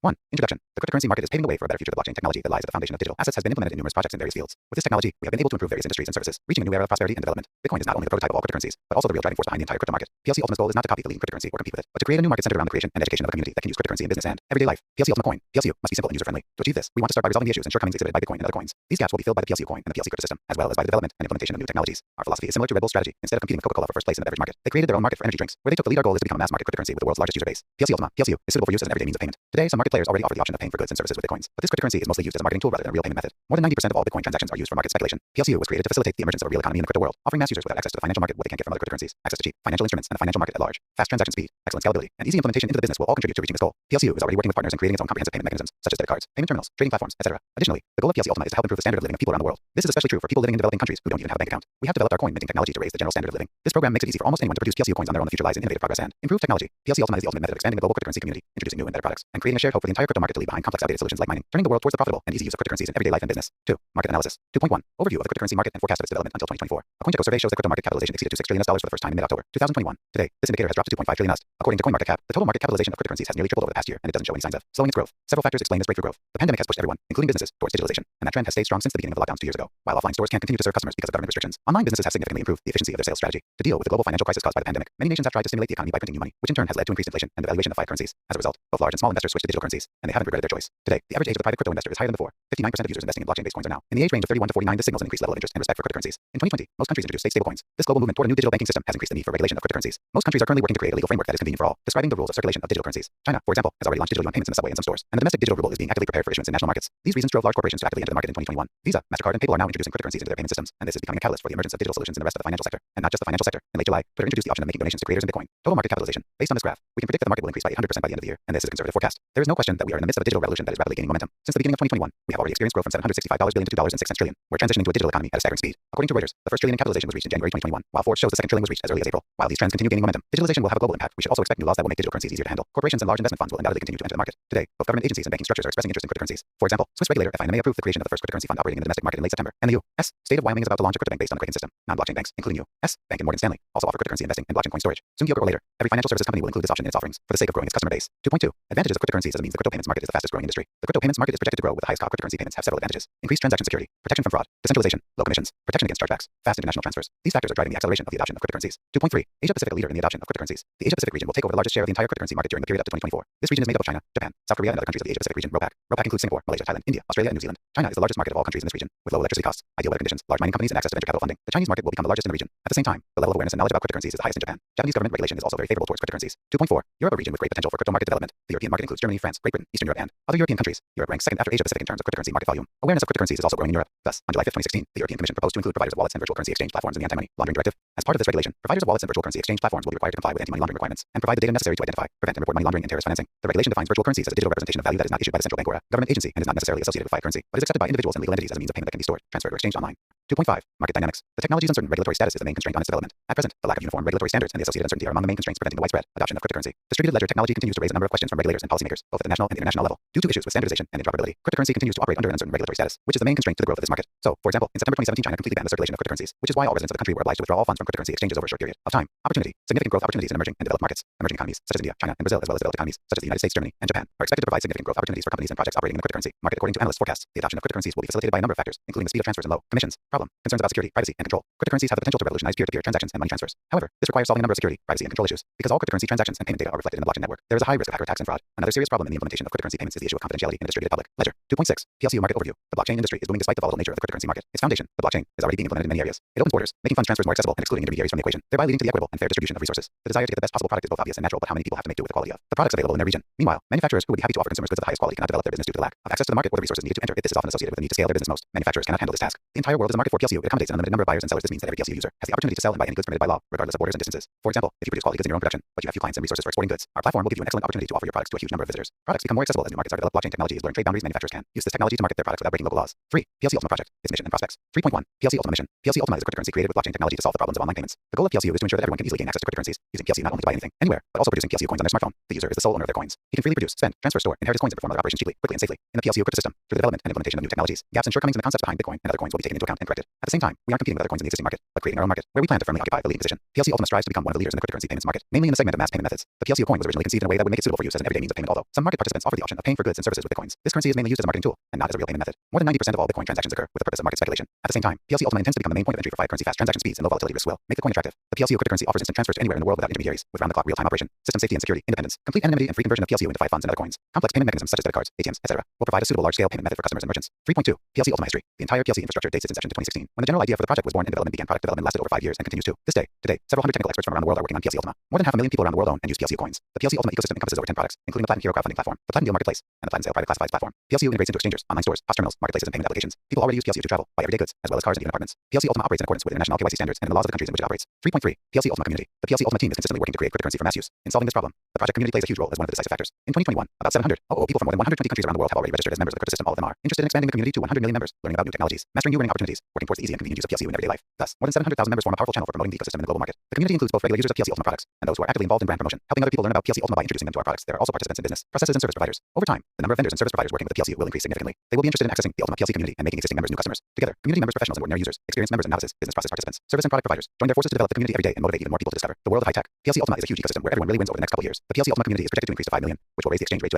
1. Introduction. The cryptocurrency market is paving the way for a better future. The blockchain technology that lies at the foundation of digital assets has been implemented in numerous projects in various fields. With this technology, we have been able to improve various industries and services, reaching a new era of prosperity and development. Bitcoin is not only the prototype of all cryptocurrencies, but also the real driving force behind the entire crypto market. PLC Ultimate's goal is not to copy the leading cryptocurrency or compete with it, but to create a new market centered around the creation and education of a community that can use cryptocurrency in business and everyday life. PLC Ultimate Coin. PLCU must be simple and user-friendly. To achieve this, we want to start by resolving the issues and shortcomings exhibited by Bitcoin and other coins. These gaps will be filled by the PLCU coin and the PLC crypto system, as well as by the development and implementation of new technologies. Our philosophy is similar to Red Bull's strategy. Instead of competing with Coca-Cola for first place in the beverage market, they created their own market for energy drinks, where they took the lead. Our goal is to become a mass market cryptocurrency with the world's largest user base. PLC Ultima, PLCU, is suitable for use as an everyday means of payment. Today, some market players already offer the option of paying for goods and services with Bitcoins, but this cryptocurrency is mostly used as a marketing tool rather than a real payment method. More than 90% of all Bitcoin transactions are used for market speculation. PLCU was created to facilitate the emergence of a real economy in the crypto world, offering mass users without access to the financial market what they can't get from other cryptocurrencies, access to cheap financial instruments and the financial market at large, fast transaction speed, excellent scalability, and easy implementation into the business will all contribute to reaching this goal. PLCU is already working with partners and creating its own comprehensive payment mechanisms, such as debit cards, payment terminals, trading platforms, etc. Additionally, the goal of PLC Ultima is to help improve the standard of living of people around the world. This is especially true for people living in developing countries who don't even have a bank account. We have developed our coin minting technology to raise the general standard of living. This program makes it easy for almost anyone to produce PLCU coins on their own. The future lies in innovative progress and improved technology. PLC Ultima is the ultimate method of expanding the global cryptocurrency community, introducing new and better products, and creating a shared hope for the entire crypto market to leave behind complex outdated solutions like mining, turning the world towards the profitable and easy use of cryptocurrencies in everyday life and business. 2. Market analysis. 2.1. Overview of the cryptocurrency market and forecast of its development until 2024. A CoinGecko survey shows the crypto market capitalization exceeded $6 trillion for the first time in mid-October 2021. Today, this indicator has dropped to $2.5 trillion. According to CoinMarketCap, the total market capitalization of cryptocurrencies has nearly tripled over the past year, and it doesn't show any signs of slowing its growth. Several factors explain this breakthrough growth. The pandemic has pushed everyone, including businesses, towards digitalization, and that trend has stayed strong since the beginning of the lockdowns 2 years ago. While offline stores can't continue to serve customers because of government restrictions, online businesses have significantly improved the efficiency of their sales strategy. To deal with the global financial crisis caused by the pandemic, many nations have tried to stimulate the economy by printing new money, which in turn has led to increased inflation and the valuation of fiat currencies. As a result, both large and small investors switched to digital currencies, and they haven't regretted their choice. Today, the average age of the private crypto investor is higher than before. 59% of users investing in blockchain-based coins are now in the age range of 31 to 49. This signals an increased level of interest and respect for cryptocurrencies. In 2020, most countries introduced state stablecoins. This global movement toward a new digital banking system has increased the need for regulation of cryptocurrencies. Most countries are currently working to create a legal framework that is convenient for all, describing the rules of circulation of digital currencies. China, for example, has already launched digital yuan payments in the subway and some stores, and the domestic digital ruble is being actively prepared for issuance in national markets. These reasons drove large corporations to actively enter the market in 2021. Visa, MasterCard, and PayPal are now introducing cryptocurrencies into their payment systems, and this is becoming a catalyst for the emergence of digital solutions in the rest of the financial sector, and not just the financial sector. In late July, Twitter introduced the option of making donations to creators in Bitcoin. Total market capitalization. Based on this graph, we can predict that the market will increase by 800% by the end of the year, and this is a conservative forecast. There is no question that we are in the midst of a digital revolution that is rapidly gaining momentum. Since the beginning of 2021, we have already experienced growth from $765 billion to $2.06 trillion. We're transitioning to a digital economy at a staggering speed. According to Reuters, the first trillion in capitalization was reached in January 2021, while Forbes shows the second trillion was reached as early as April. While these trends continue gaining momentum, digitalization will have a global impact. We should also expect new laws that will make digital currencies easier to handle. Corporations and large investment funds will undoubtedly continue to enter the market. Today, both government agencies and banking structures are expressing interest in cryptocurrencies. For example, Swiss regulator FINMA approved the creation of the first cryptocurrency fund operating in the domestic market in late September, and the U.S. state of Wyoming is about to launch a crypto bank based on the Kraken system. Non-blockchain banks, including U.S. Bank and Morgan Stanley, also offer cryptocurrency investing and blockchain coin storage. Soon, or later, every financial services company will include this option in its offerings for the sake of growing its customer base. 2.2. Advantages of cryptocurrencies as a means. The crypto payments market is the fastest growing industry. The crypto payments market is projected to grow, with the highest cost. Cryptocurrency payments have several advantages: increased transaction security, protection from fraud, decentralization, low commissions, protection against chargebacks, fast international transfers. These factors are driving the acceleration of the adoption of cryptocurrencies. 2.3. Asia Pacific, a leader in the adoption of cryptocurrencies. The Asia Pacific region will take over the largest share of the entire cryptocurrency market during the period up to 2024. This region is made up of China, Japan, South Korea, and other countries of the Asia Pacific region. ROPAC. ROPAC includes Singapore, Malaysia, Thailand, India, Australia, and New Zealand. China is the largest market of all countries in this region, with low electricity costs, ideal weather conditions, large mining companies, and access to venture capital funding. The Chinese market will become the largest in the region. At the same time, the level of awareness and knowledge about cryptocurrencies is the highest in Japan. Japanese government regulation is also very favorable towards cryptocurrencies. 2.4. Europe, a region with great potential for crypto market development. The European market includes Germany, France, Great Britain, Eastern Europe, and other European countries. Europe ranks second after Asia Pacific in terms of cryptocurrency market volume. Awareness of cryptocurrencies is also growing in Europe. Thus, on July 5, 2016, the European Commission proposed to include providers of wallets and virtual currency exchange platforms in the anti-money laundering directive. As part of this regulation, providers of wallets and virtual currency exchange platforms will be required to comply with anti-money laundering requirements and provide the data necessary to identify, prevent, and report money laundering and terrorist financing. The regulation defines virtual currencies as a digital representation of value that is not issued by the central bank or a government agency and is not necessarily associated with fiat currency, but is accepted by individuals and legal entities as a means of payment that can be stored, transferred, or exchanged online. 2.5. Market dynamics. The technology's uncertain regulatory status is the main constraint on its development. At present, the lack of uniform regulatory standards and the associated uncertainty are among the main constraints preventing the widespread adoption of cryptocurrency. Distributed ledger technology continues to raise a number of questions from regulators and policymakers, both at the national and international level. Due to issues with standardization and interoperability, cryptocurrency continues to operate under an uncertain regulatory status, which is the main constraint to the growth of this market. So, for example, in September 2017, China completely banned the circulation of cryptocurrencies, which is why all residents of the country were obliged to withdraw all funds from cryptocurrency exchanges over a short period of time. Opportunity. Significant growth opportunities in emerging and developed markets. Emerging economies, such as India, China, and Brazil, as well as developed economies, such as the United States, Germany, and Japan, are expected to provide significant growth opportunities for companies and projects operating in the cryptocurrency market. According to analyst forecasts, the adoption of cryptocurrencies will be facilitated by a number of factors, including the speed of transfers and low commissions. Problem. Concerns about security, privacy, and control. Cryptocurrencies have the potential to revolutionize peer-to-peer transactions and money transfers. However, this requires solving a number of security, privacy, and control issues. Because all cryptocurrency transactions and payment data are reflected in the blockchain network, there is a high risk of hacker attacks and fraud. Another serious problem in the implementation of cryptocurrency payments is the issue of confidentiality in a distributed public ledger. 2.6. PLCU market overview. The blockchain industry is booming despite the volatile nature of the cryptocurrency market. Its foundation, the blockchain, is already being implemented in many areas. It opens borders, making funds transfers more accessible and excluding intermediaries from the equation, thereby leading to the equitable and fair distribution of resources. The desire to get the best possible product is both obvious and natural, but how many people have to make do with the quality of the products available in their region? Meanwhile, manufacturers who would be happy to offer consumers goods of the highest quality cannot develop their business due to the lack of access to the market or the resources needed to enter it. This is often associated with the need to scale their business. Most manufacturers cannot handle this task. The entire world is a market for PLCU. It accommodates an unlimited number of buyers and sellers. This means that every PLCU user has the opportunity to sell and buy any goods permitted by law, regardless of borders and distances. For example, if you produce quality goods in your own production, but you have few clients and resources for exporting goods, our platform will give you an excellent opportunity to offer your products to a huge number of visitors. Products become more accessible as new markets are developed. Blockchain technology is blurring trade boundaries. Manufacturers can use this technology to market their products without breaking local laws. 3. PLC Ultima project. Its mission and prospects. 3.1. PLC Ultima mission. PLC Ultima is a cryptocurrency created with blockchain technology to solve the problems of online payments. The goal of PLCU is to ensure that everyone can easily gain access to cryptocurrencies, using PLCU not only to buy anything, anywhere, but also producing PLCU coins on their smartphone. The user is the sole owner of their coins. He can freely produce, spend, transfer, store, inherit his coins, and perform other operations cheaply, quickly, and safely in the PLCU crypto system. Through the development and implementation of new technologies, gaps and shortcomings in the concepts behind Bitcoin and other coins will be taken into account and corrected. directed. At the same time, we aren't competing with other coins in the existing market, but creating our own market, where we plan to firmly occupy the leading position. PLC Ultima strives to become one of the leaders in the cryptocurrency payments market, mainly in the segment of mass payment methods. The PLC coin was originally conceived in a way that would make it suitable for use as an everyday means of payment, although some market participants offer the option of paying for goods and services with bitcoins. This currency is mainly used as a marketing tool, and not as a real payment method. More than 90% of all Bitcoin transactions occur with the purpose of market speculation. At the same time, PLC Ultima intends to become the main point of entry for 5 currency fast transaction speeds and low volatility risks will make the coin attractive. The PLC cryptocurrency offers instant transfers to anywhere in the world without intermediaries, with round-the-clock real-time operation, system safety and security, independence, complete anonymity, and free conversion of PLC into 5 funds and other coins. Complex payment mechanisms such as debit cards, ATMs, etc., will provide a suitable large-scale payment method for customers and merchants. 3.2 PLC Ultima history. The entire PLC infrastructure dates its inception to 2016, when the general idea for the project was born and development began. Product development lasted over 5 years and continues to this day. Today, several hundred technical experts from around the world are working on PLC Ultima. More than 500,000 people around the world own and use PLC coins. The PLC Ultima ecosystem encompasses over 10 products, including the Platinum Hero crowdfunding platform, the Platinum Deal marketplace, and the Platinum Sale private classifieds platform. PLCU integrates into exchanges, online stores, POS terminals, marketplaces, and payment applications. People already use PLCU to travel, buy everyday goods, as well as cars and even apartments. PLC Ultima operates in accordance with international KYC standards and in the laws of the countries in which it operates. 3.3 PLC Ultima community. The PLC Ultima team is consistently working to create cryptocurrency for mass use. In solving this problem, the project community plays a huge role as one of the decisive factors. In 2021, about 700 people from more than 120 countries around the world have already registered as members of the crypto system. All of them are interested in expanding the community to 100 million members, learning about new technologies, mastering new earning opportunities, working towards the easy and convenient use of PLCU in everyday life. Thus, more than 700,000 members form a powerful channel for promoting the ecosystem in the global market. The community includes both regular users of PLC Ultima products and those who are actively involved in brand promotion, helping other people learn about PLC Ultima by introducing them to our products. There are also participants in business, processes, and service providers. Over time, the number of vendors and service providers working with the PLC will increase significantly. They will be interested in accessing the Ultima PLC community and making existing members new customers. Together, community members, professionals, and ordinary users, experienced members and novices, business process participants, service and product providers join their forces to develop the community every day and motivate even more people to discover the world of high tech. PLC Ultima is a huge ecosystem where everyone really wins over the next couple years. The PLC Ultima community is projected to increase to 5 million, which will raise the exchange rate to at